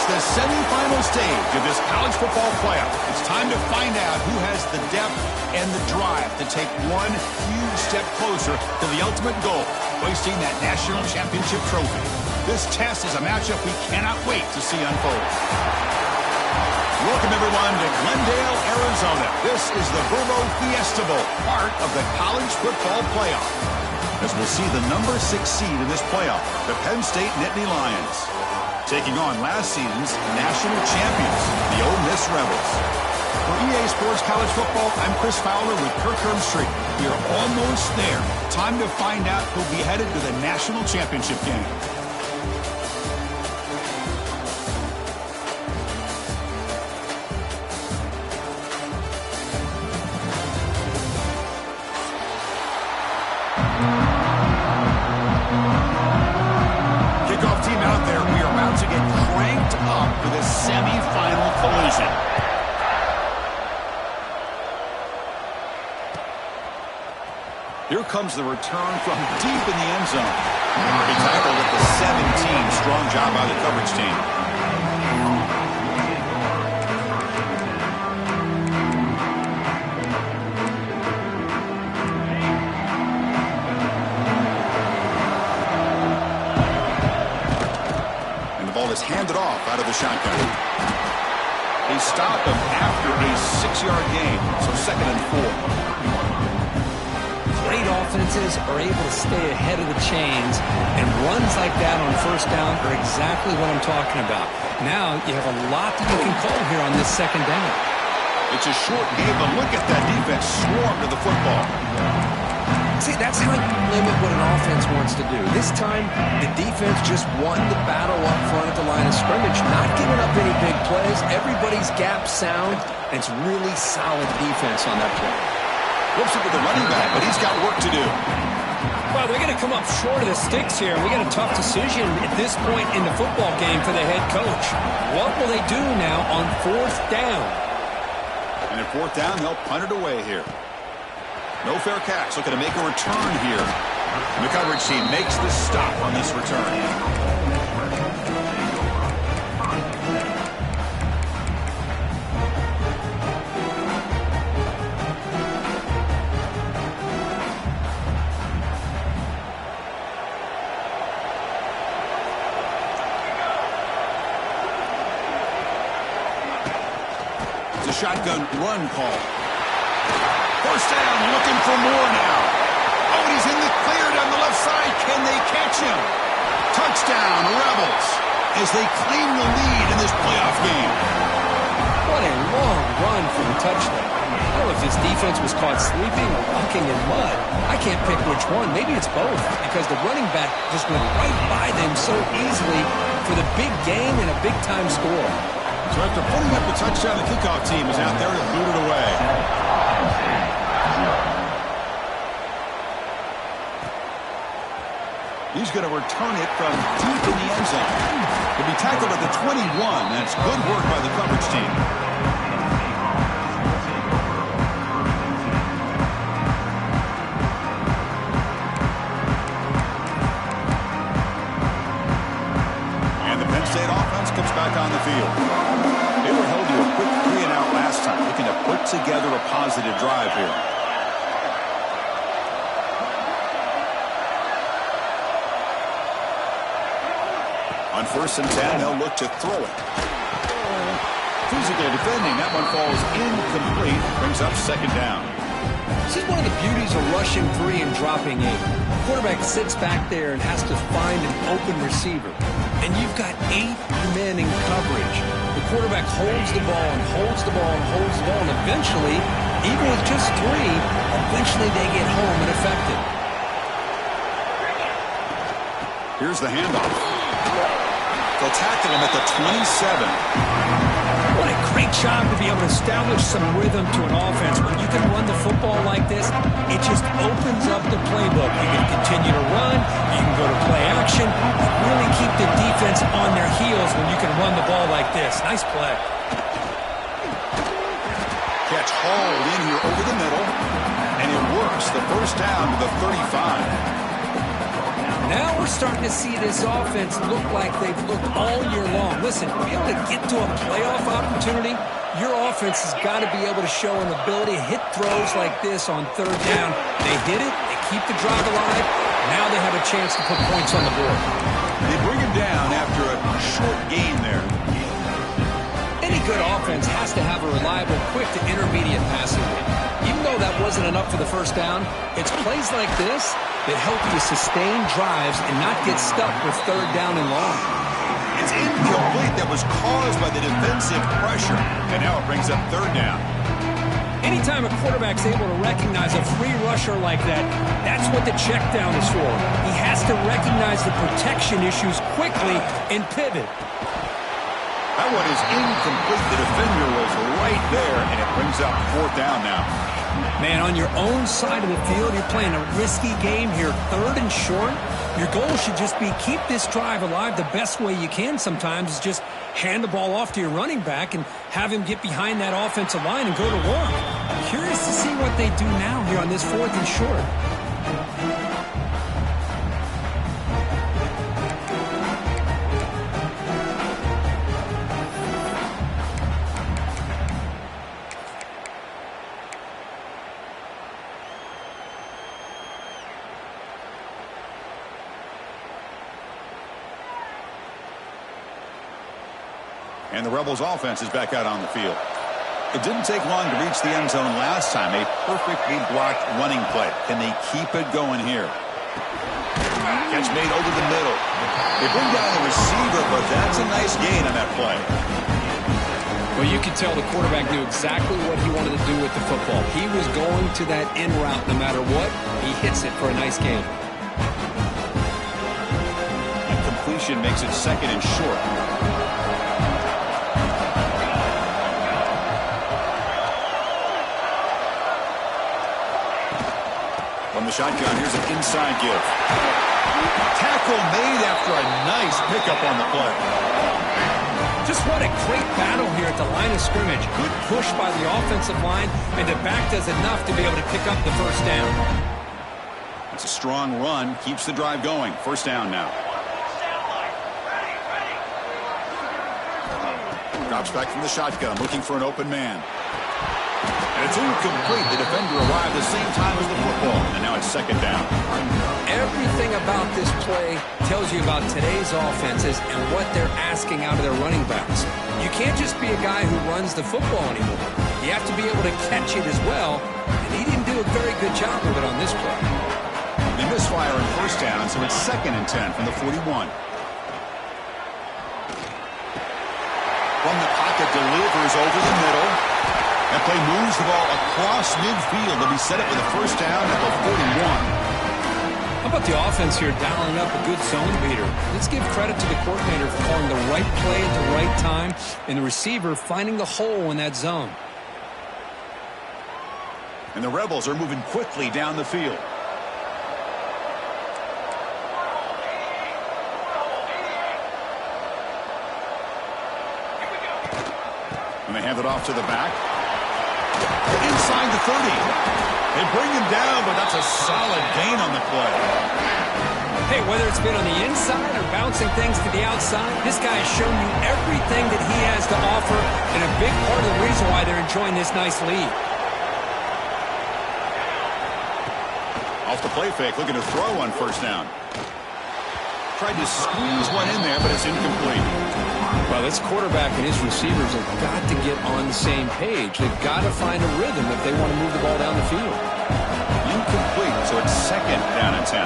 It's the semifinal stage of this college football playoff. It's time to find out who has the depth and the drive to take one huge step closer to the ultimate goal, hoisting that national championship trophy. This test is a matchup we cannot wait to see unfold. Welcome, everyone, to Glendale, Arizona. This is the Verbo Fiesta Bowl, part of the college football playoff. As we'll see the number 6 seed in this playoff, the Penn State Nittany Lions, taking on last season's national champions, the Ole Miss Rebels. For EA Sports College Football, I'm Chris Fowler with Kirk Herbstreit. We are almost there. Time to find out who'll be headed to the national championship game. Semi-final collision. Here comes the return from deep in the end zone. He tackled at the 17. Strong job by the coverage team. Is handed off out of the shotgun. They stopped him after a 6-yard gain, so 2nd and 4. Great offenses are able to stay ahead of the chains, and runs like that on 1st down are exactly what I'm talking about. Now you have a lot that you can call here on this 2nd down. It's a short game, but look at that defense swarm to the football. See, that's how you limit what an offense wants to do. This time, the defense just won the battle up front at the line of scrimmage, not giving up any big plays. Everybody's gap sound, and it's really solid defense on that play. Flips it to the running back, but he's got work to do. Well, they're going to come up short of the sticks here. We got a tough decision at this point in the football game for the head coach. What will they do now on 4th down? And at 4th down, they'll punt it away here. No fair catch, looking to make a return here. And the coverage team makes the stop on this return. It's a shotgun run call. 1st down, looking for more now. Oh, he's in the clear down the left side. Can they catch him? Touchdown, Rebels, as they claim the lead in this playoff game. What a long run for the touchdown. I don't know if this defense was caught sleeping or walking in mud. I can't pick which one. Maybe it's both, because the running back just went right by them so easily for the big gain and a big-time score. So after putting up the touchdown, the kickoff team is out there to boot it away. He's going to return it from deep in the end zone. He'll be tackled at the 21. That's good work by the coverage team. And the Penn State offense comes back on the field. They were held to a quick 3-and-out last time, looking to put together a positive drive here. On 1st and 10, they'll look to throw it. Physical defending. That one falls incomplete. Brings up 2nd down. This is one of the beauties of rushing 3 and dropping 8. The quarterback sits back there and has to find an open receiver. And you've got 8 men in coverage. The quarterback holds the ball and holds the ball and holds the ball. And eventually, even with just 3, eventually they get home and effective. Here's the handoff. They'll tackle him at the 27. What a great job to be able to establish some rhythm to an offense. When you can run the football like this, it just opens up the playbook. You can continue to run. You can go to play action. Really keep the defense on their heels when you can run the ball like this. Nice play. Catch hauled in here over the middle, and it works. The 1st down to the 35. Now we're starting to see this offense look like they've looked all year long. Listen, to be able to get to a playoff opportunity, your offense has got to be able to show an ability to hit throws like this on third down. They hit it, they keep the drive alive. Now they have a chance to put points on the board. They bring him down after a short gain there. Any good offense has to have a reliable, quick to intermediate passing game. Even though that wasn't enough for the first down, it's plays like this that help you sustain drives and not get stuck with third down and long. It's incomplete. That was caused by the defensive pressure. And now it brings up third down. Anytime a quarterback's able to recognize a free rusher like that, that's what the check down is for. He has to recognize the protection issues quickly and pivot. That one is incomplete. The defender was right there, and it brings up fourth down now. Man, on your own side of the field, you're playing a risky game here, third and short. Your goal should just be keep this drive alive the best way you can sometimes is just hand the ball off to your running back and have him get behind that offensive line and go to work. Curious to see what they do now here on this fourth and short. And the Rebels offense is back out on the field. It didn't take long to reach the end zone last time. A perfectly blocked running play. Can they keep it going here? Catch made over the middle. They bring down the receiver, but that's a nice gain on that play. Well, you could tell the quarterback knew exactly what he wanted to do with the football. He was going to that in route no matter what. He hits it for a nice gain. And completion makes it second and short. From the shotgun, here's an inside give. Tackle made after a nice pickup on the play. Just what a great battle here at the line of scrimmage. Good push by the offensive line, and the back does enough to be able to pick up the first down. It's a strong run, keeps the drive going. First down now. Drops back from the shotgun, looking for an open man. And it's incomplete. The defender arrived the same time as the football, and now it's second down. Everything about this play tells you about today's offenses and what they're asking out of their running backs. You can't just be a guy who runs the football anymore. You have to be able to catch it as well, and he didn't do a very good job of it on this play. They misfire on first down, so it's second and 10 from the 41. From the pocket, delivers over the middle. That play moves the ball across midfield. They'll be set up with a first down at the 41. How about the offense here dialing up a good zone beater? Let's give credit to the coordinator for calling the right play at the right time and the receiver finding the hole in that zone. And the Rebels are moving quickly down the field. And they hand it off to the back. Inside the 30. They bring him down, but that's a solid gain on the play. Hey, whether it's been on the inside or bouncing things to the outside, this guy has shown you everything that he has to offer, and a big part of the reason why they're enjoying this nice lead. Off the play fake, looking to throw on first down. Tried to squeeze one in there, but it's incomplete. Well, this quarterback and his receivers have got to get on the same page. They've got to find a rhythm if they want to move the ball down the field. Incomplete, so it's second down and 10.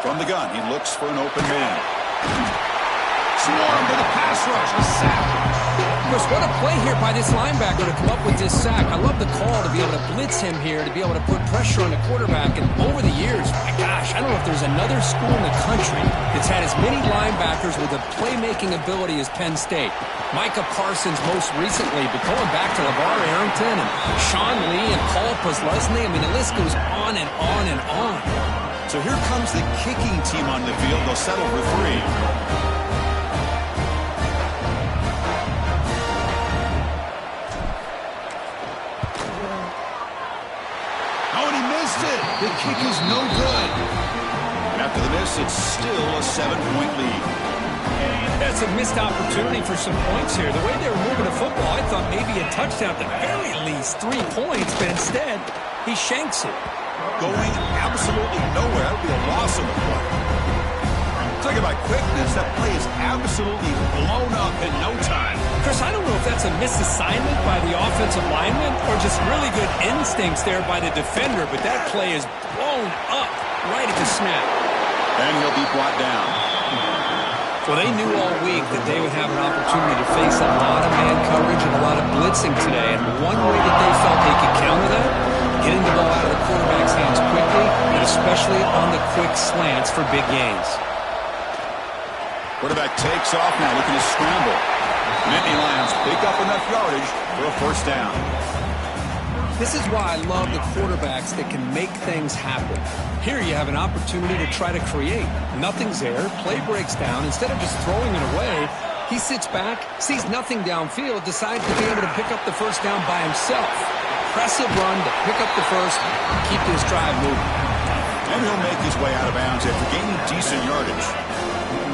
From the gun, he looks for an open man. Swarmed by the pass rush. A sack. What a play here by this linebacker to come up with this sack. I love the call to be able to blitz him here, to be able to put pressure on the quarterback. And over the years, my gosh, I don't know if there's another school in the country that's had as many linebackers with a playmaking ability as Penn State. Micah Parsons most recently, but going back to LeVar Arrington and Sean Lee and Paul Posluszny. I mean, the list goes on and on and on. So here comes the kicking team on the field. They'll settle for three. The kick is no good. And after the miss, it's still a 7-point lead. That's a missed opportunity for some points here. The way they were moving the football, I thought maybe a touchdown, at the very least 3 points, but instead, he shanks it. Going absolutely nowhere. That would be a loss of the play. Talking about quickness, that play is absolutely blown up in no time. Chris, I don't know if that's a misassignment by the offensive lineman or just really good instincts there by the defender, but that play is blown up right at the snap. And he'll be brought down. Well, they knew all week that they would have an opportunity to face a lot of man coverage and a lot of blitzing today, and one way that they felt they could counter that, getting the ball out of the quarterback's hands quickly, and especially on the quick slants for big gains. Quarterback takes off now, looking to scramble. Nittany Lions pick up enough yardage for a first down. This is why I love the quarterbacks that can make things happen. Here you have an opportunity to try to create. Nothing's there, play breaks down. Instead of just throwing it away, he sits back, sees nothing downfield, decides to be able to pick up the first down by himself. Impressive run to pick up the first, keep this drive moving. And he'll make his way out of bounds after gaining decent yardage.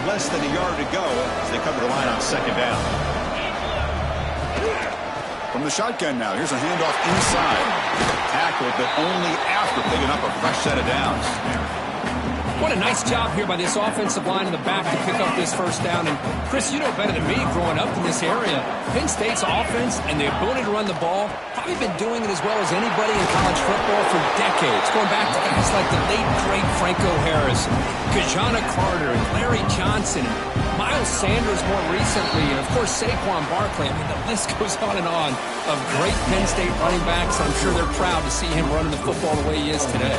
Less than a yard to go as they cover the line on second down. From the shotgun now, here's a handoff inside. Tackled, but only after picking up a fresh set of downs. What a nice job here by this offensive line in the back to pick up this first down. And Chris, you know better than me growing up in this area. Penn State's offense and the ability to run the ball, probably been doing it as well as anybody in college football for decades. Going back to guys like the late, great Franco Harris, Kajana Carter, and Larry Johnson, and Miles Sanders more recently, and of course Saquon Barkley. I mean, the list goes on and on of great Penn State running backs. I'm sure they're proud to see him running the football the way he is today.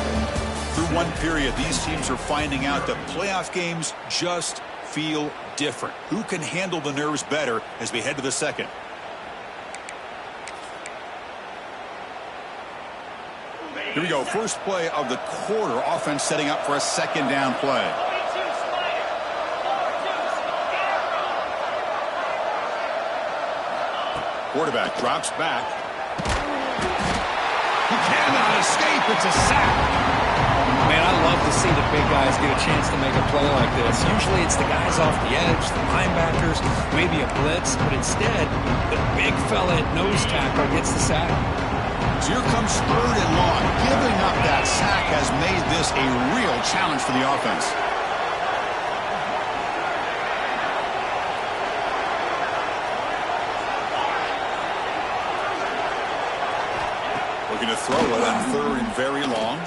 Through one period, these teams are finding out that playoff games just feel different. Who can handle the nerves better as we head to the second? Here we go. First play of the quarter. Offense setting up for a second down play. Quarterback drops back. He cannot escape. It's a sack. Man, I love to see the big guys get a chance to make a play like this. Usually it's the guys off the edge, the linebackers, maybe a blitz, but instead, the big fella at nose tackle gets the sack. So here comes 3rd and long. Giving up that sack has made this a real challenge for the offense. Looking to throw it on 3rd and very long.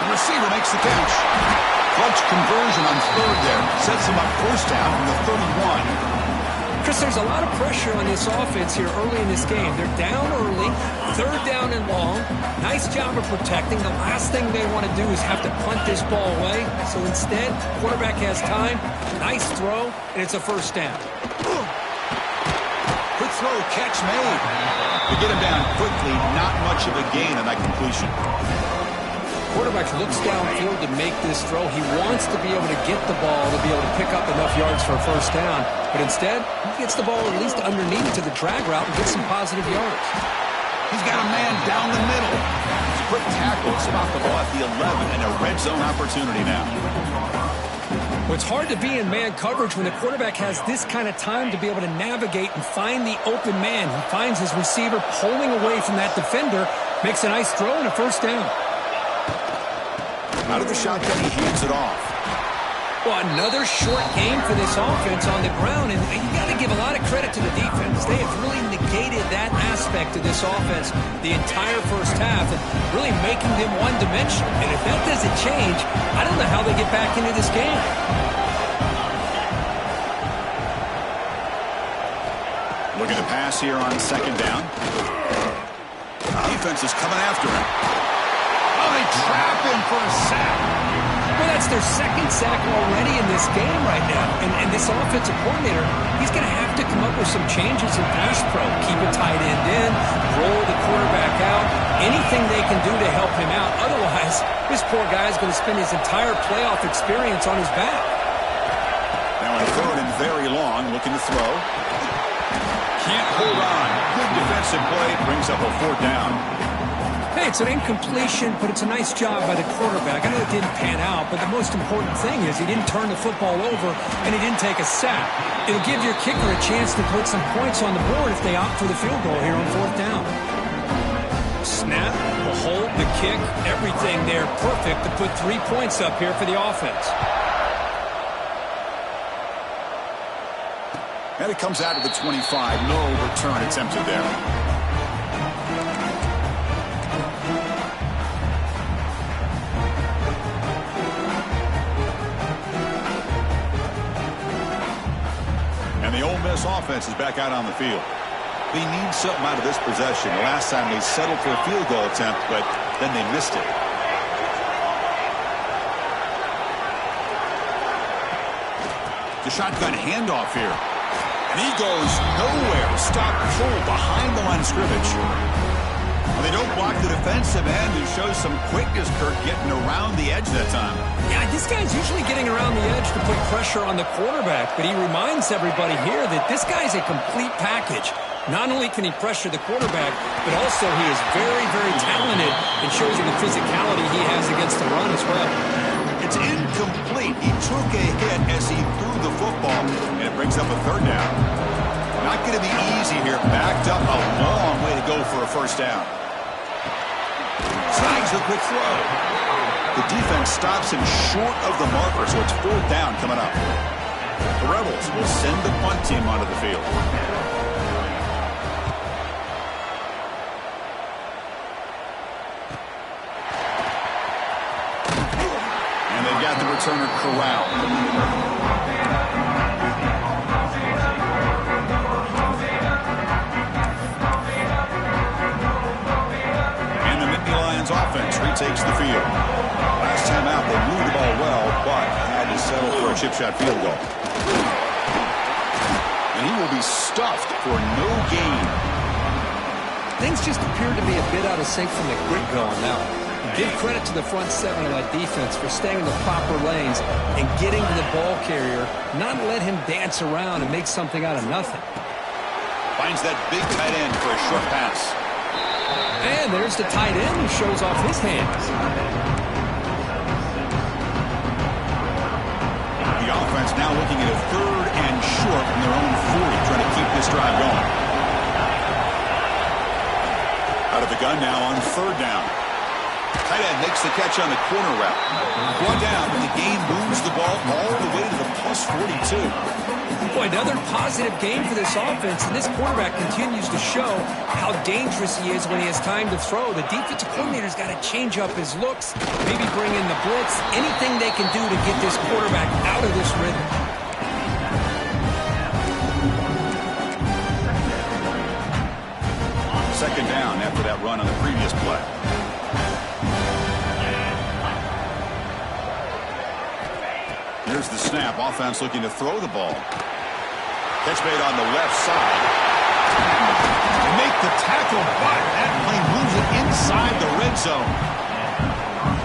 The receiver makes the catch. Clutch conversion on 3rd there. Sets him up first down from the 31. Chris, there's a lot of pressure on this offense here early in this game. They're down early, 3rd down and long. Nice job of protecting. The last thing they want to do is have to punt this ball away. So instead, quarterback has time. Nice throw, and it's a first down. Quick throw, catch made. To get him down quickly, not much of a gain on that completion. Quarterback looks downfield to make this throw. He wants to be able to get the ball to be able to pick up enough yards for a first down. But instead, he gets the ball at least underneath to the drag route and gets some positive yards. He's got a man down the middle. Quick tackle, spot the ball at the 11 and a red zone opportunity now. Well, it's hard to be in man coverage when the quarterback has this kind of time to be able to navigate and find the open man. He finds his receiver pulling away from that defender, makes a nice throw and a first down. Out of the shotgun, he hands it off. Well, another short game for this offense on the ground, and you got to give a lot of credit to the defense. They have really negated that aspect of this offense the entire first half and really making them one-dimensional. And if that doesn't change, I don't know how they get back into this game. Looking to pass here on second down. Defense is coming after him. Oh, they trap him for a sack. Well, that's their second sack already in this game right now. And this offensive coordinator, he's going to have to come up with some changes in pass pro. Keep a tight end in, roll the quarterback out, anything they can do to help him out. Otherwise, this poor guy is going to spend his entire playoff experience on his back. Now on 3rd and very long, looking to throw. Can't hold on. Good defensive play, brings up a 4th down. Hey, it's an incompletion, but it's a nice job by the quarterback. I know it didn't pan out, but the most important thing is he didn't turn the football over and he didn't take a sack. It'll give your kicker a chance to put some points on the board if they opt for the field goal here on 4th down. Snap, the hold, the kick, everything there perfect to put 3 points up here for the offense. And it comes out of the 25. No return attempted there. And the Ole Miss offense is back out on the field. They need something out of this possession. The last time they settled for a field goal attempt, but then they missed it. The shotgun handoff here. And he goes nowhere. Stopped cold behind the line of scrimmage. Well, they don't block the defensive end and show some quickness, Kirk, getting around the edge that time. Yeah, this guy's usually getting around the edge to put pressure on the quarterback, but he reminds everybody here that this guy's a complete package. Not only can he pressure the quarterback, but also he is very, very talented and shows you the physicality he has against the run as well. It's incomplete. He took a hit as he threw the football, and it brings up a 3rd down. Not going to be easy here. Backed up a long way to go for a 1st down. Snags the quick throw. The defense stops him short of the marker, so it's 4th down coming up. The Rebels will send the punt team onto the field. Got the returner corralled. And the Nittany Lions offense retakes the field. Last time out, they moved the ball well, but had to settle for a chip shot field goal. And he will be stuffed for no gain. Things just appeared to be a bit out of sync from the get-go on that one. Give credit to the front 7 of that defense for staying in the proper lanes and getting to the ball carrier, not let him dance around and make something out of nothing. Finds that big tight end for a short pass. And there's the tight end who shows off his hands. The offense now looking at a 3rd and short from their own 40, trying to keep this drive going. Out of the gun now on 3rd down. Tight end makes the catch on the corner route. 1 down, but the gain moves the ball all the way to the plus 42. Boy, another positive game for this offense, and this quarterback continues to show how dangerous he is when he has time to throw. The defensive coordinator's got to change up his looks, maybe bring in the blitz, anything they can do to get this quarterback out of this rhythm. 2nd down after that run on the previous play. Here's the snap. Offense looking to throw the ball. Catch made on the left side. Make the tackle, but that play moves it inside the red zone.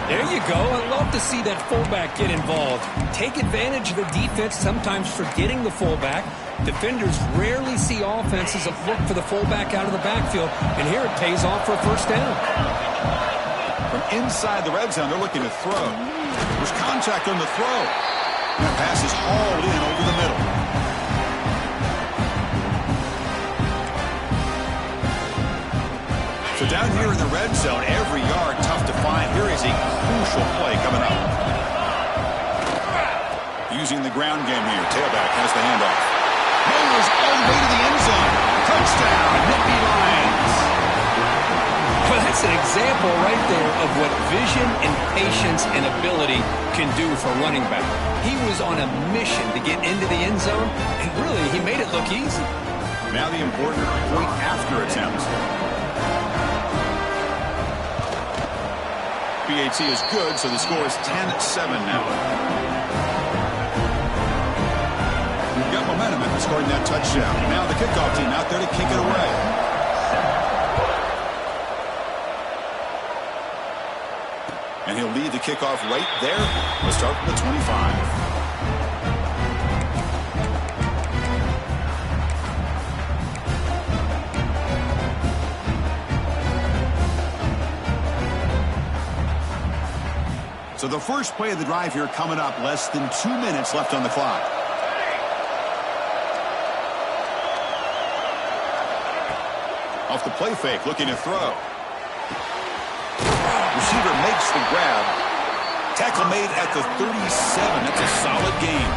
There you go. I love to see that fullback get involved. Take advantage of the defense, sometimes forgetting the fullback. Defenders rarely see offenses that look for the fullback out of the backfield, and here it pays off for a 1st down. From inside the red zone, they're looking to throw. There's contact on the throw. That pass is hauled in over the middle. So down here in the red zone, every yard tough to find. Here is a crucial play coming up. Using the ground game here. Tailback has the handoff. Motors all the way to the end zone. Touchdown, Nittany Lions. Well, that's an example right there of what vision and patience and ability can do for running back. He was on a mission to get into the end zone, and really, he made it look easy. Now the important point after attempt. PAT is good, so the score is 10-7 now. We've got momentum after scoring that touchdown. Now the kickoff team out there to kick it away. And he'll lead the kickoff right there. We'll start from the 25. So the first play of the drive here coming up, less than 2 minutes left on the clock. Off the play fake, looking to throw. Receiver makes the grab. Tackle made at the 37. That's a solid gain.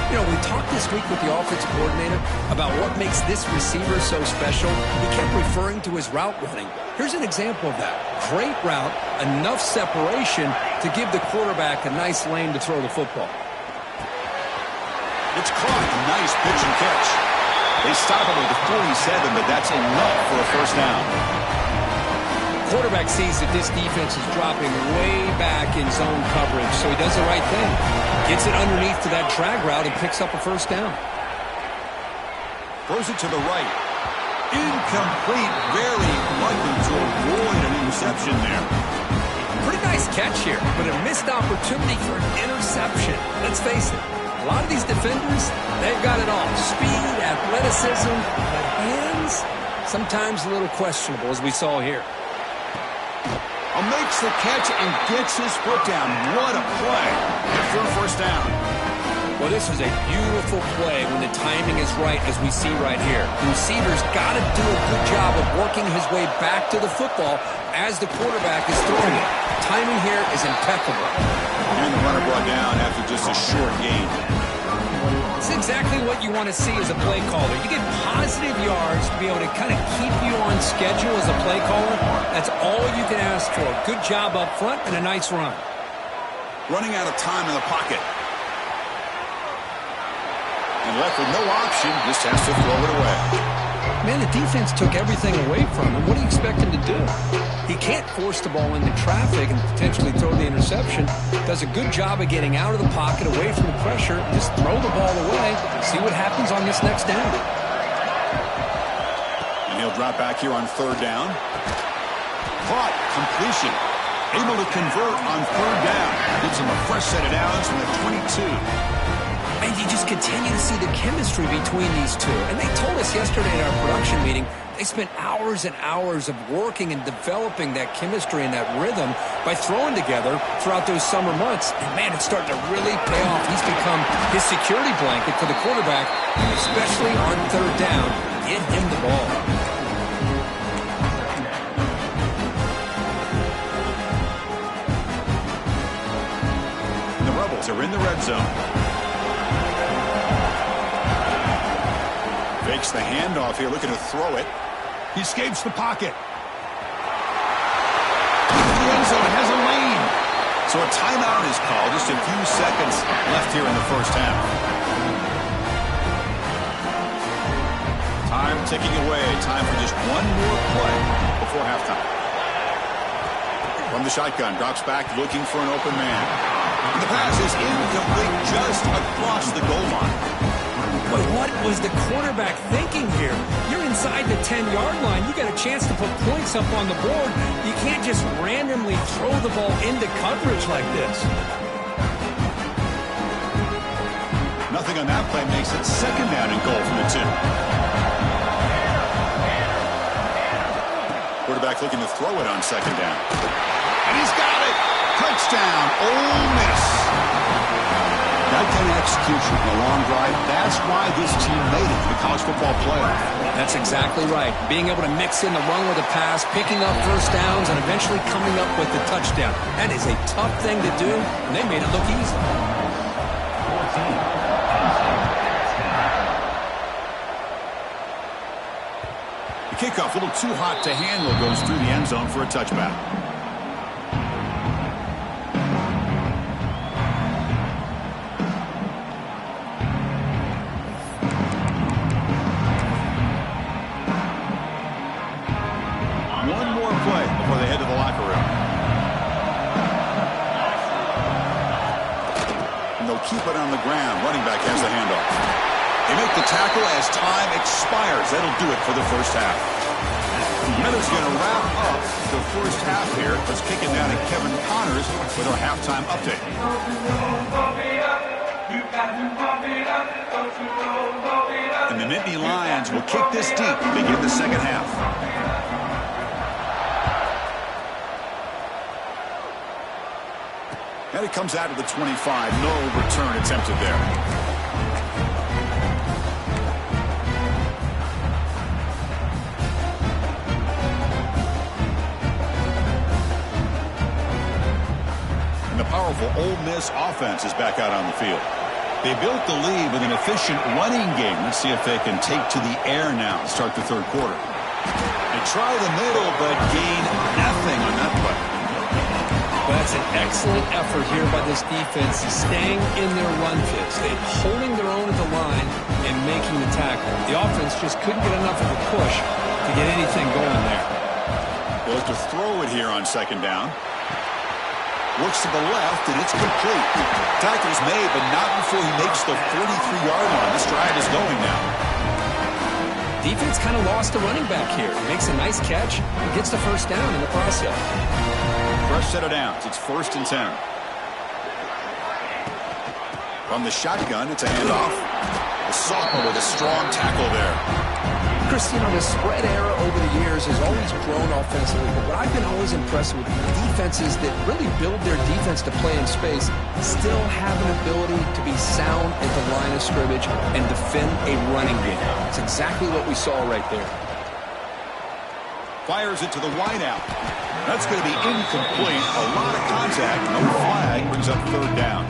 You know, we talked this week with the offensive coordinator about what makes this receiver so special. He kept referring to his route running. Here's an example of that. Great route, enough separation to give the quarterback a nice lane to throw the football. It's caught. Nice pitch and catch. They stop him at the 47, but that's enough for a first down. Quarterback sees that this defense is dropping way back in zone coverage, so he does the right thing. Gets it underneath to that drag route and picks up a first down. Throws it to the right. Incomplete. Very likely to avoid an interception there. Pretty nice catch here, but a missed opportunity for an interception. Let's face it, a lot of these defenders, they've got it all. Speed, athleticism, but hands, sometimes a little questionable, as we saw here. Makes the catch and gets his foot down. What a play. For a first down. Well, this is a beautiful play when the timing is right, as we see right here. The receiver's got to do a good job of working his way back to the football as the quarterback is throwing it. Timing here is impeccable. And the runner brought down after just a short gain. It's exactly what you want to see as a play caller. You get positive yards to be able to kind of keep you on schedule as a play caller. That's all you can ask for. Good job up front and a nice run. Running out of time in the pocket. And left with no option, just has to throw it away. Man, the defense took everything away from him. What do you expect him to do? He can't force the ball into traffic and potentially throw the interception. Does a good job of getting out of the pocket, away from the pressure. Just throw the ball away. See what happens on this next down. And he'll drop back here on third down. Caught. Completion. Able to convert on third down. Gives him a fresh set of downs from the 22. And you just continue to see the chemistry between these two. And they told us yesterday in our production meeting, they spent hours and hours of working and developing that chemistry and that rhythm by throwing together throughout those summer months. And, man, it's starting to really pay off. He's become his security blanket for the quarterback, especially on third down. Get him the ball. And the Rebels are in the red zone. Fakes the handoff here, looking to throw it. He escapes the pocket. The end zone has a lane. So a timeout is called. Just a few seconds left here in the first half. Time ticking away. Time for just one more play before halftime. From the shotgun, drops back looking for an open man. And the pass is incomplete just across the goal line. But what was the quarterback thinking here? You're inside the 10-yard line. You got a chance to put points up on the board. You can't just randomly throw the ball into coverage like this. Nothing on that play makes it second down and goal from the 2. Quarterback looking to throw it on second down. And he's got it. Touchdown, Ole Miss. That kind of execution in a long drive, that's why this team made it to the college football playoff. That's exactly right. Being able to mix in the run with a pass, picking up first downs, and eventually coming up with the touchdown. That is a tough thing to do, and they made it look easy. The kickoff, a little too hot to handle, goes through the end zone for a touchback. Before they head to the locker room. And they'll keep it on the ground. Running back has the handoff. They make the tackle as time expires. That'll do it for the first half. That is going to wrap up the first half here. Let's kick it down to Kevin Connors with our halftime update. And the Nittany Lions will kick this deep to begin the second half. And it comes out to the 25. No return attempted there. And the powerful Ole Miss offense is back out on the field. They built the lead with an efficient running game. Let's see if they can take to the air now to start the third quarter. They try the middle, but gain nothing on that play. Well, that's an excellent effort here by this defense, staying in their run fix. They're holding their own at the line and making the tackle. The offense just couldn't get enough of a push to get anything going there. Well, to throw it here on second down. Looks to the left, and it's complete. Tackle's made, but not before he makes the 43-yard line. This drive is going now. Defense kind of lost a running back here. He makes a nice catch and gets the first down in the process. Fresh set of downs. It's 1st and 10. From the shotgun, it's a handoff. The sophomore with a strong tackle there. Chris, you know, the spread era over the years has always grown offensively, but what I've been always impressed with defenses that really build their defense to play in space still have an ability to be sound at the line of scrimmage and defend a running game. It's exactly what we saw right there. Fires it to the wideout. That's going to be incomplete. A lot of contact. No flag. Brings up third down.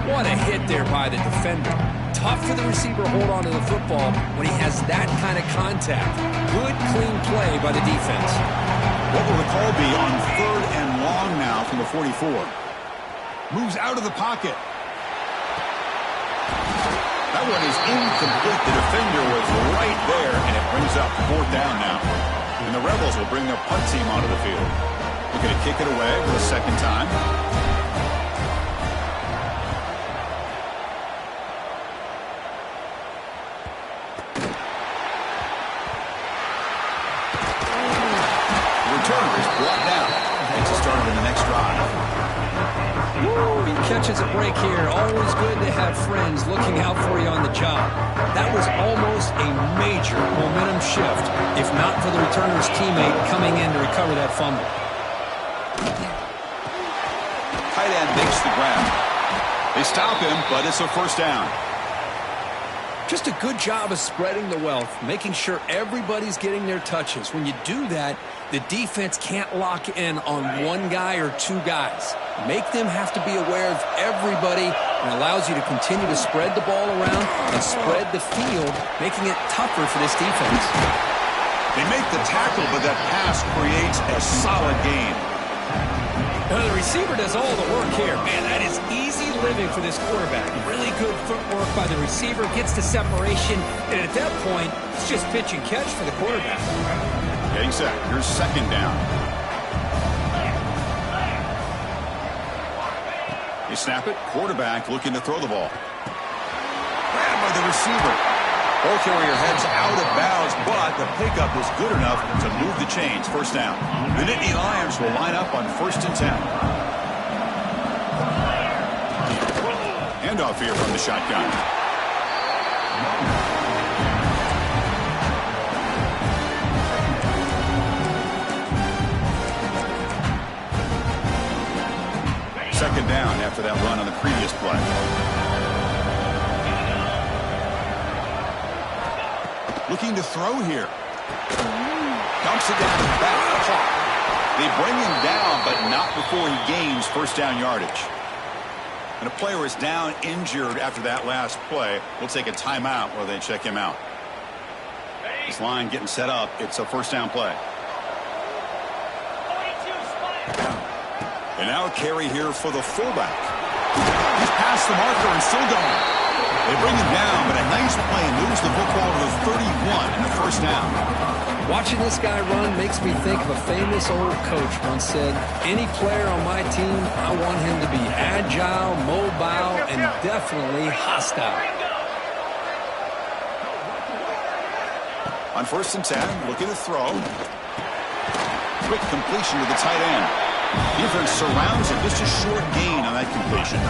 What a hit there by the defender. Tough for the receiver to hold on to the football when he has that kind of contact. Good, clean play by the defense. What will the call be on 3rd and long now from the 44? Moves out of the pocket. That one is incomplete. The defender was right there, and it brings up 4th down now. And the Rebels will bring their punt team onto the field. Looking to kick it away for the second time. Catches a break here. Always good to have friends looking out for you on the job. That was almost a major momentum shift, if not for the returner's teammate coming in to recover that fumble. Tight end makes the grab. They stop him, but it's a 1st down. Just a good job of spreading the wealth, making sure everybody's getting their touches. When you do that, the defense can't lock in on one guy or two guys. Make them have to be aware of everybody, and allows you to continue to spread the ball around and spread the field, making it tougher for this defense. They make the tackle, but that pass creates a solid gain. Now, the receiver does all the work here. Man, that is easy living for this quarterback. Really good footwork by the receiver, gets the separation, and at that point, it's just pitch and catch for the quarterback. Getting set. Here's 2nd down. They snap it. Quarterback looking to throw the ball. Grabbed by the receiver. Ball carrier heads out of bounds, but the pickup is good enough to move the chains. 1st down. The Nittany Lions will line up on 1st and 10. Handoff here from the shotgun. Second down after that run on the previous play. Looking to throw here. Dumps it down back to the clock. They bring him down, but not before he gains 1st down yardage. And a player is down injured after that last play. We'll take a timeout while they check him out. This line getting set up. It's a 1st down play. And now a carry here for the fullback. He's past the marker and still going. They bring him down, but a nice play moves the football to the 31 and a 1st down. Watching this guy run makes me think of a famous old coach once said, any player on my team, I want him to be agile, mobile, and definitely hostile. On 1st and 10, looking to throw. Quick completion to the tight end. Defense surrounds him. Just a short gain on that completion.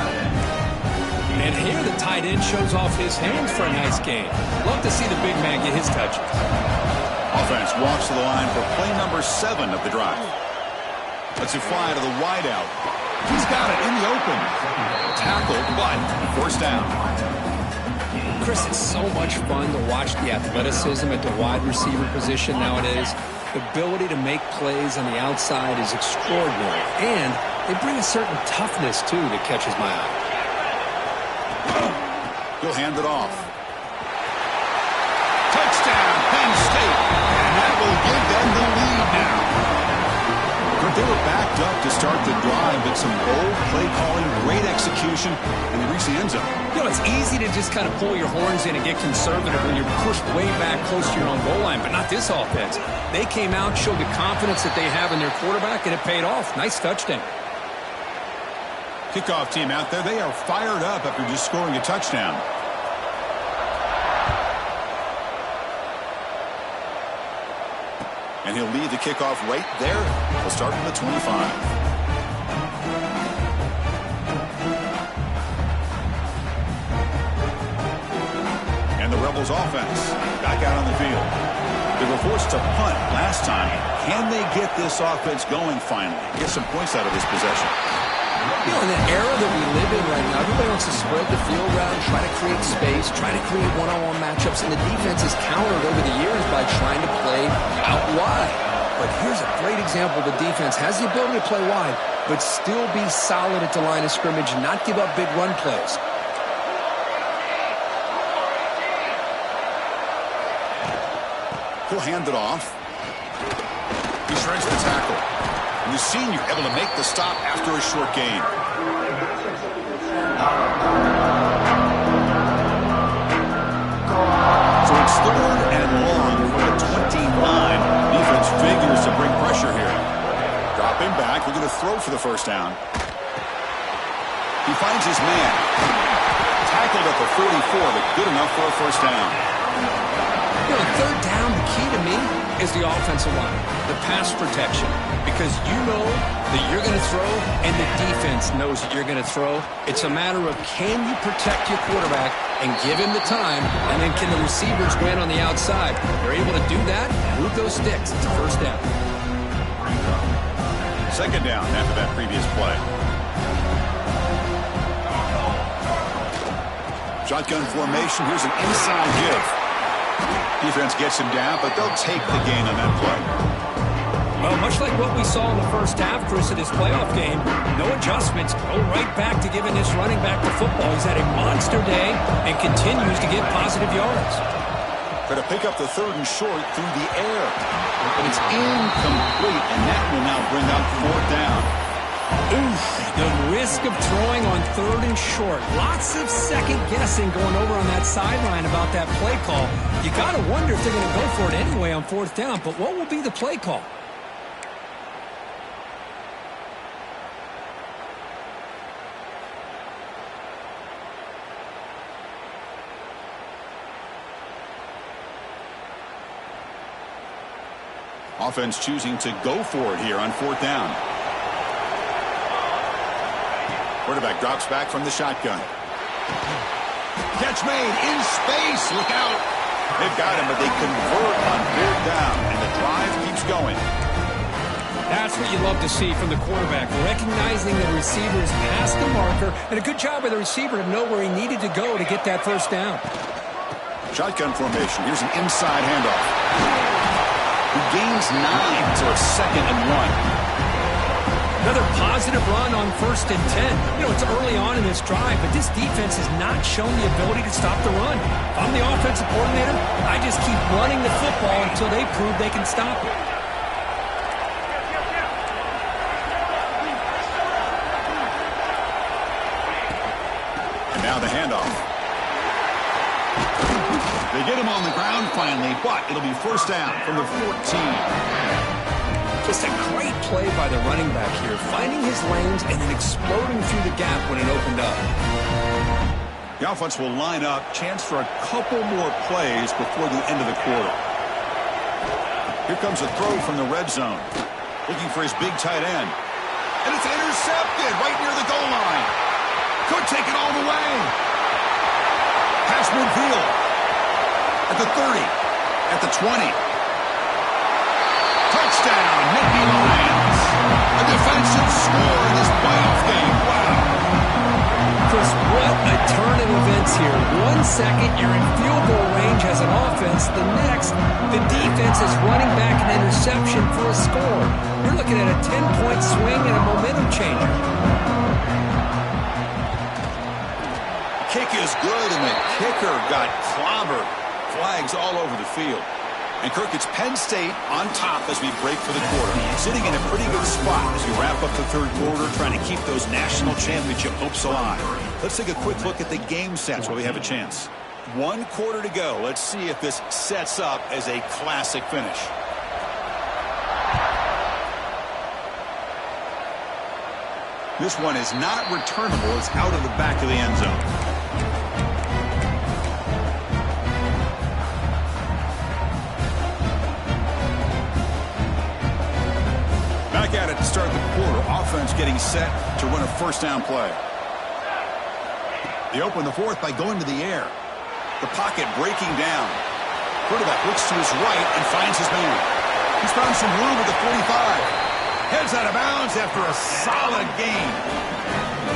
And here the tight end shows off his hands for a nice gain. Love to see the big man get his touches. Offense walks to the line for play number 7 of the drive. Let's it fly to the wideout. He's got it in the open. Tackled, but first down. Chris, it's so much fun to watch the athleticism at the wide receiver position nowadays. The ability to make plays on the outside is extraordinary, and they bring a certain toughness, too, that catches my eye. He'll hand it off. Touchdown, Penn State, and that will give them the lead now. But they were backed up to start the drive, but some bold play calling, great execution, and they reached the end zone. You know, it's easy to just kind of pull your horns in and get conservative when you're pushed way back close to your own goal line, but not this offense. They came out, showed the confidence that they have in their quarterback, and it paid off. Nice touchdown. Kickoff team out there, they are fired up after just scoring a touchdown. And he'll lead the kickoff right there. We'll start from the 25. And the Rebels offense back out on the field. They were forced to punt last time. Can they get this offense going finally? Get some points out of this possession. You know, in the era that we live in right now, everybody wants to spread the field around, try to create space, try to create one-on-one matchups, and the defense is countered over the years by trying to play out wide. But here's a great example. The defense has the ability to play wide, but still be solid at the line of scrimmage, not give up big run plays. He'll hand it off. He shreds the tackle. And the senior able to make the stop after a short gain. So it's 3rd and long for the 29. Defense figures to bring pressure here. Dropping back, looking to throw for the first down. He finds his man. Tackled at the 44, but good enough for a first down. You know, 3rd down, the key to me is the offensive line, the pass protection, because you know that you're going to throw and the defense knows that you're going to throw. It's a matter of can you protect your quarterback and give him the time, and then can the receivers win on the outside? They're able to do that, move those sticks. It's a first down. 2nd down after that previous play. Shotgun formation. Here's an inside give. Defense gets him down, but they'll take the gain on that play. Well, much like what we saw in the first half, Chris, of this playoff game, no adjustments, go right back to giving this running back the football. He's had a monster day and continues to get positive yards. Try to pick up the 3rd and short through the air. But it's incomplete, and that will now bring up 4th down. Oof, the risk of throwing on 3rd and short. Lots of second guessing going over on that sideline about that play call. You got to wonder if they're going to go for it anyway on 4th down, but what will be the play call? Offense choosing to go for it here on 4th down. Quarterback drops back from the shotgun. Catch made in space. Look out. They've got him, but they convert on 3rd down, and the drive keeps going. That's what you love to see from the quarterback, recognizing the receivers past the marker, and a good job by the receiver to know where he needed to go to get that first down. Shotgun formation. Here's an inside handoff. He gains 9, so it's 2nd and 1. Another positive run on 1st and 10. You know, it's early on in this drive, but this defense has not shown the ability to stop the run. If I'm the offensive coordinator, I just keep running the football until they prove they can stop it. And now the handoff. They get him on the ground finally, but it'll be first down from the 14. Just a great play by the running back here, finding his lanes and then exploding through the gap when it opened up. The offense will line up, chance for a couple more plays before the end of the quarter. Here comes a throw from the red zone, looking for his big tight end. And it's intercepted right near the goal line. Could take it all the way. Pass midfield. At the 30. At the 20. Touchdown, Nittany Lions. A defensive score in this playoff game. sequence here. 1 second, you're in field goal range as an offense. The next, the defense is running back an interception for a score. You're looking at a 10-point swing and a momentum changer. Kick is good, and the kicker got clobbered. Flags all over the field. And, Kirk, it's Penn State on top as we break for the quarter. Sitting in a pretty good spot as we wrap up the third quarter, trying to keep those national championship hopes alive. Let's take a quick look at the game stats while we have a chance. 1 quarter to go. Let's see if this sets up as a classic finish. This one is not returnable. It's out of the back of the end zone. Back at it to start the quarter. Offense getting set to run a first down play. They open the fourth by going to the air. The pocket breaking down. Quarterback looks to his right and finds his man. He's found some room at the 45. Heads out of bounds after a solid gain.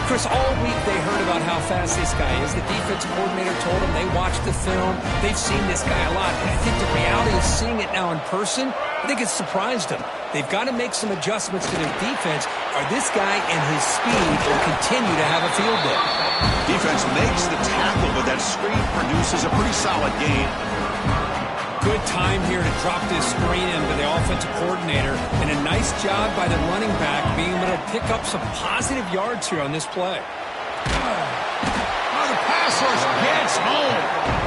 Chris, all week they heard about how fast this guy is. The defensive coordinator told them they watched the film. They've seen this guy a lot. And I think the reality of seeing it now in person, I think it's surprised them. They've got to make some adjustments to their defense, or this guy and his speed will continue to have a field day. Defense makes the tackle, but that screen produces a pretty solid gain. Good time here to drop this screen into the offensive coordinator, and a nice job by the running back being able to pick up some positive yards here on this play. Oh, the pass rush gets home.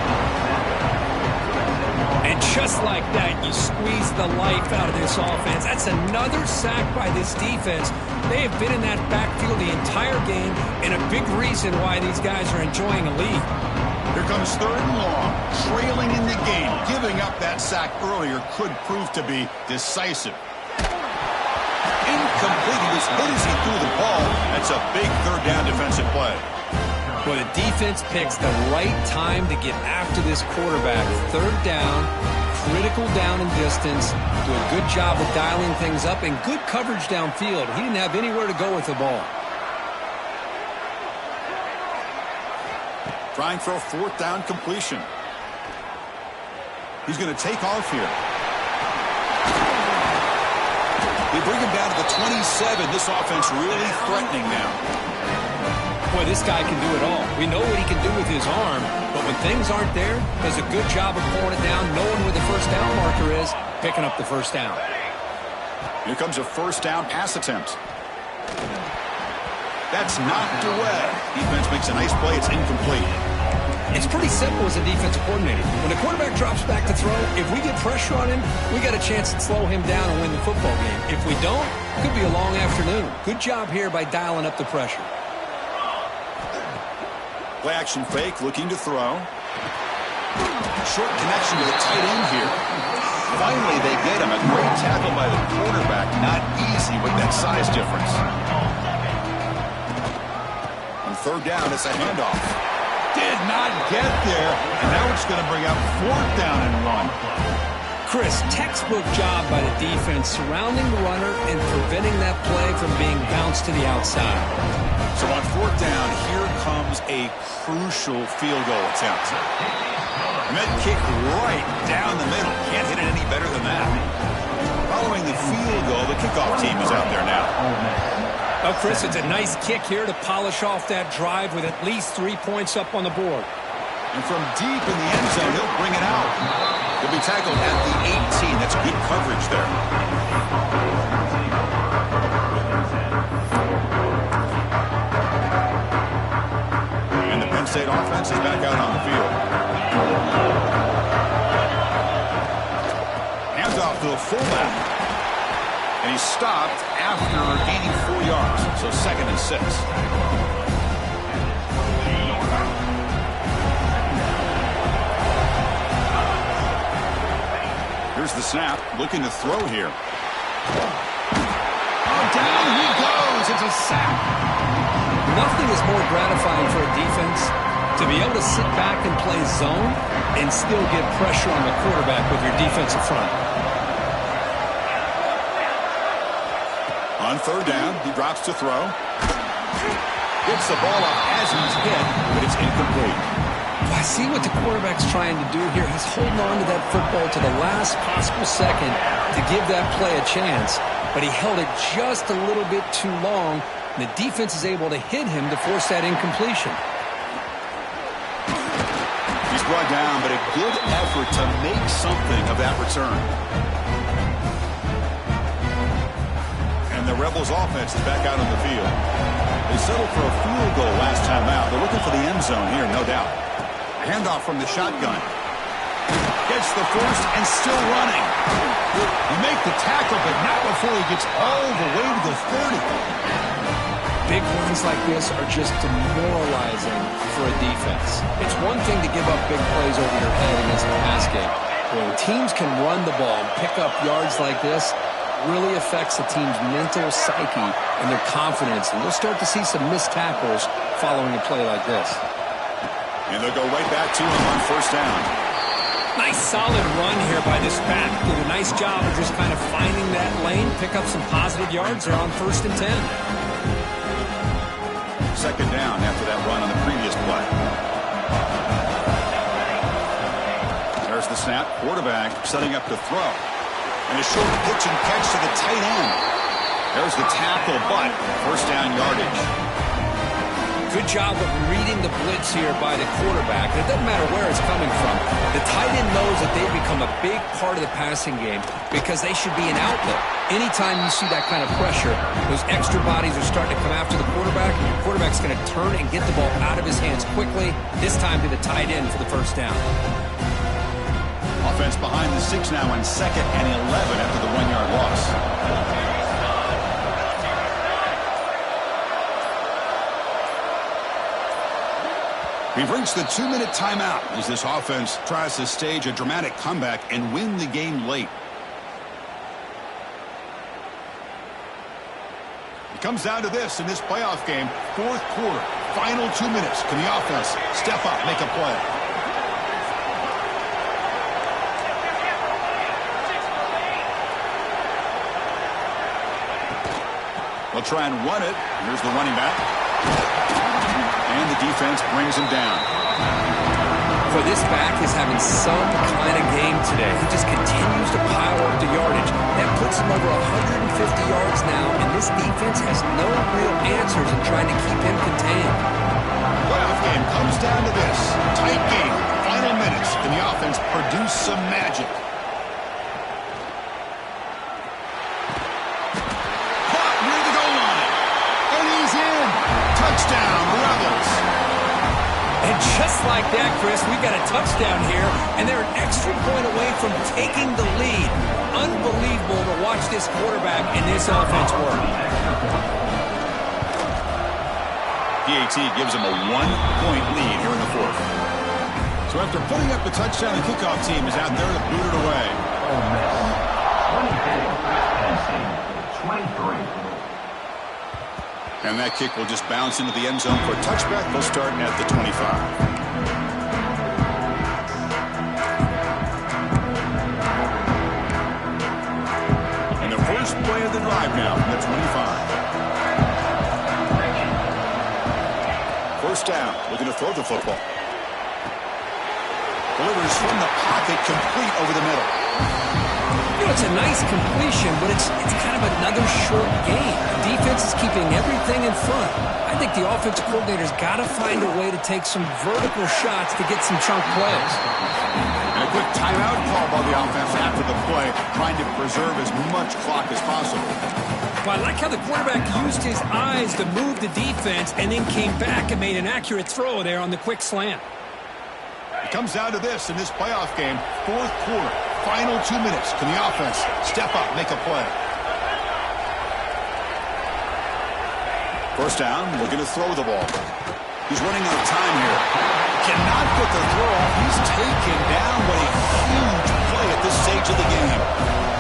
And just like that, you squeeze the life out of this offense. That's another sack by this defense. They have been in that backfield the entire game, and a big reason why these guys are enjoying a lead. Here comes third and long, trailing in the game. Giving up that sack earlier could prove to be decisive. Incomplete. He was hit as he threw the ball. That's a big third down defensive play. Well, the defense picks the right time to get after this quarterback. Third down, critical down and distance. Do a good job of dialing things up and good coverage downfield. He didn't have anywhere to go with the ball. Trying for a fourth down completion. He's going to take off here. They bring him down to the 27. This offense really threatening now. Boy, this guy can do it all. We know what he can do with his arm, but when things aren't there, does a good job of pulling it down, knowing where the first down marker is, picking up the first down. Here comes a first down pass attempt. That's knocked away. Defense makes a nice play. It's incomplete. It's pretty simple as a defensive coordinator. When the quarterback drops back to throw, if we get pressure on him, we got a chance to slow him down and win the football game. If we don't, it could be a long afternoon. Good job here by dialing up the pressure. Play action fake, looking to throw. Short connection to the tight end here. Finally, they get him. A great tackle by the quarterback. Not easy with that size difference. On third down, it's a handoff. Did not get there. And now it's going to bring up fourth down and 1. Chris, textbook job by the defense surrounding the runner and preventing that play from being bounced to the outside. So on fourth down, here comes a crucial field goal attempt. Met kick right down the middle. Can't hit it any better than that. Following the field goal, the kickoff team is out there now. Well, Chris, it's a nice kick here to polish off that drive with at least 3 points up on the board. And from deep in the end zone, he'll bring it out. He'll be tackled at the 18. That's good coverage there. And the Penn State offense is back out on the field. Hands off to the fullback. And he's stopped after gaining 4 yards. So 2nd and 6. Here's the snap, looking to throw here. Oh, down he goes. It's a sack. Nothing is more gratifying for a defense to be able to sit back and play zone and still get pressure on the quarterback with your defensive front. On third down, he drops to throw. Gets the ball up as he's hit, but it's incomplete. I see what the quarterback's trying to do here. He's holding on to that football to the last possible second to give that play a chance, but he held it just a little bit too long, and the defense is able to hit him to force that incompletion. He's brought down, but a good effort to make something of that return. And the Rebels offense is back out on the field. They settled for a field goal last time out. They're looking for the end zone here, no doubt. Handoff from the shotgun. Gets the force and still running. He make the tackle, but not before he gets all the way to the 30. Big runs like this are just demoralizing for a defense. It's one thing to give up big plays over your head against the pass game. When teams can run the ball and pick up yards like this, it really affects the team's mental psyche and their confidence. And you'll start to see some missed tackles following a play like this. And they'll go right back to him on first down. Nice solid run here by this back. Did a nice job of just kind of finding that lane, pick up some positive yards there on 1st and 10. Second down after that run on the previous play. There's the snap. Quarterback setting up to throw. And a short pitch and catch to the tight end. There's the tackle, but first down yardage. Good job of reading the blitz here by the quarterback. It doesn't matter where it's coming from. The tight end knows that they've become a big part of the passing game because they should be an outlet. Anytime you see that kind of pressure, those extra bodies are starting to come after the quarterback. The quarterback's going to turn and get the ball out of his hands quickly, this time to the tight end for the first down. Offense behind the 6 now on 2nd and 11 after the 1-yard loss. We've reached the 2-minute timeout as this offense tries to stage a dramatic comeback and win the game late. It comes down to this in this playoff game. 4th quarter, final 2 minutes. Can the offense step up, make a play? They'll try and run it. Here's the running back. And the defense brings him down. For this back is having some kind of game today. He just continues to pile up the yardage. That puts him over 150 yards now, and this defense has no real answers in trying to keep him contained. Playoff game comes down to this. Tight game. Final minutes. Can the offense produce some magic? Caught near the goal line. And he's in. Touchdown, Rebels. And just like that, Chris, we've got a touchdown here, and they're an extra point away from taking the lead. Unbelievable to watch this quarterback and this offense work. PAT gives them a 1-point lead here in the 4th. So after putting up the touchdown, the kickoff team is out there to boot it away. And that kick will just bounce into the end zone for a touchback. They'll start at the 25. And the first play of the drive now from the 25. First down, looking to throw the football. Delivers from the pocket, complete over the middle. You know, it's a nice completion, but it's kind of another short game. The defense is keeping everything in front. I think the offensive coordinator's got to find a way to take some vertical shots to get some chunk plays. And a quick timeout call by the offense after the play, trying to preserve as much clock as possible. Well, I like how the quarterback used his eyes to move the defense and then came back and made an accurate throw there on the quick slant. It comes down to this in this playoff game. 4th quarter, final 2 minutes. Can the offense step up, make a play? First down, looking to throw the ball. He's running out of time here. Cannot get the throw off. He's taken down. What a huge play at this stage of the game.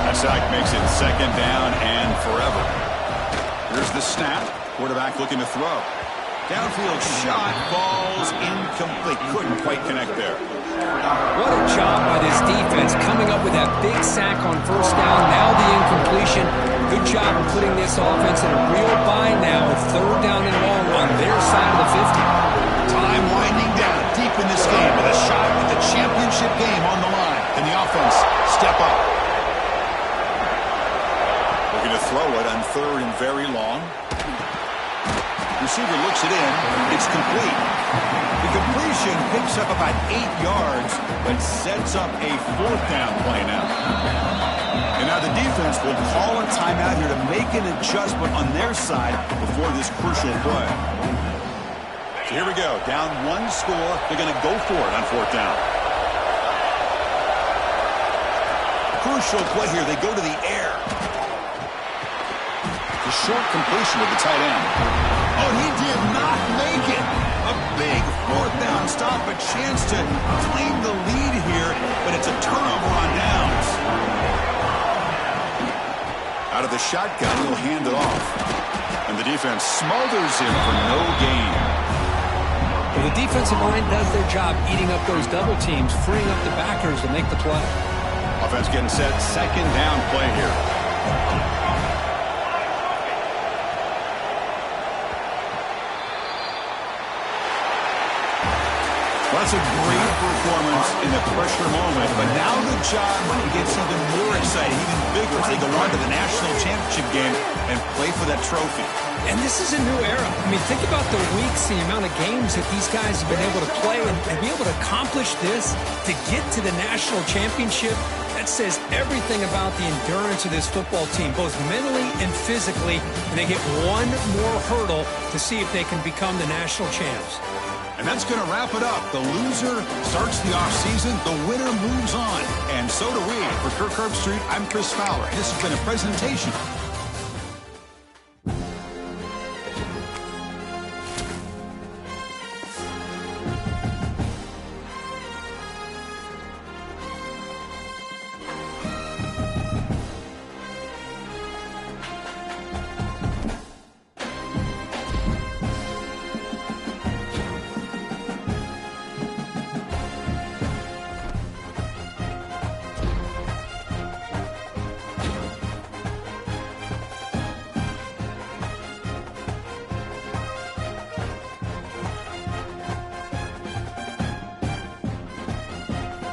That sack makes it 2nd down and forever. Here's the snap. Quarterback looking to throw. Downfield shot, falls incomplete. Couldn't quite connect there. What a job by this defense coming up with that big sack on first down. Now the incompletion. Good job of putting this offense in a real bind now with 3rd down and long on their side of the 50. Time winding down deep in the this game with a shot at the championship game on the line. Can the offense step up? Looking to throw it on 3rd and very long. Receiver looks it in. It's complete. The completion picks up about 8 yards, but sets up a 4th down play now. And now the defense will call a timeout here to make an adjustment on their side before this crucial play. So here we go. Down 1 score. They're going to go for it on 4th down. Crucial play here. They go to the air. The short completion of the tight end. Oh, he did not make it. A big 4th down stop. A chance to claim the lead here, but it's a turnover on downs. Out of the shotgun, he'll hand it off. And the defense smothers him for no gain. Well, the defensive line does their job eating up those double teams, freeing up the backers to make the play. Offense getting set. 2nd down play here. Well, that's a great performance in the pressure moment, but now the job gets even more exciting, even bigger as they go on to the national championship game and play for that trophy. And this is a new era. I mean, think about the weeks, the amount of games that these guys have been able to play and be able to accomplish this, to get to the national championship. That says everything about the endurance of this football team, both mentally and physically. And they get one more hurdle to see if they can become the national champs. And that's going to wrap it up. The loser starts the offseason. The winner moves on. And so do we. For Kirk Herbstreit, I'm Chris Fowler. This has been a presentation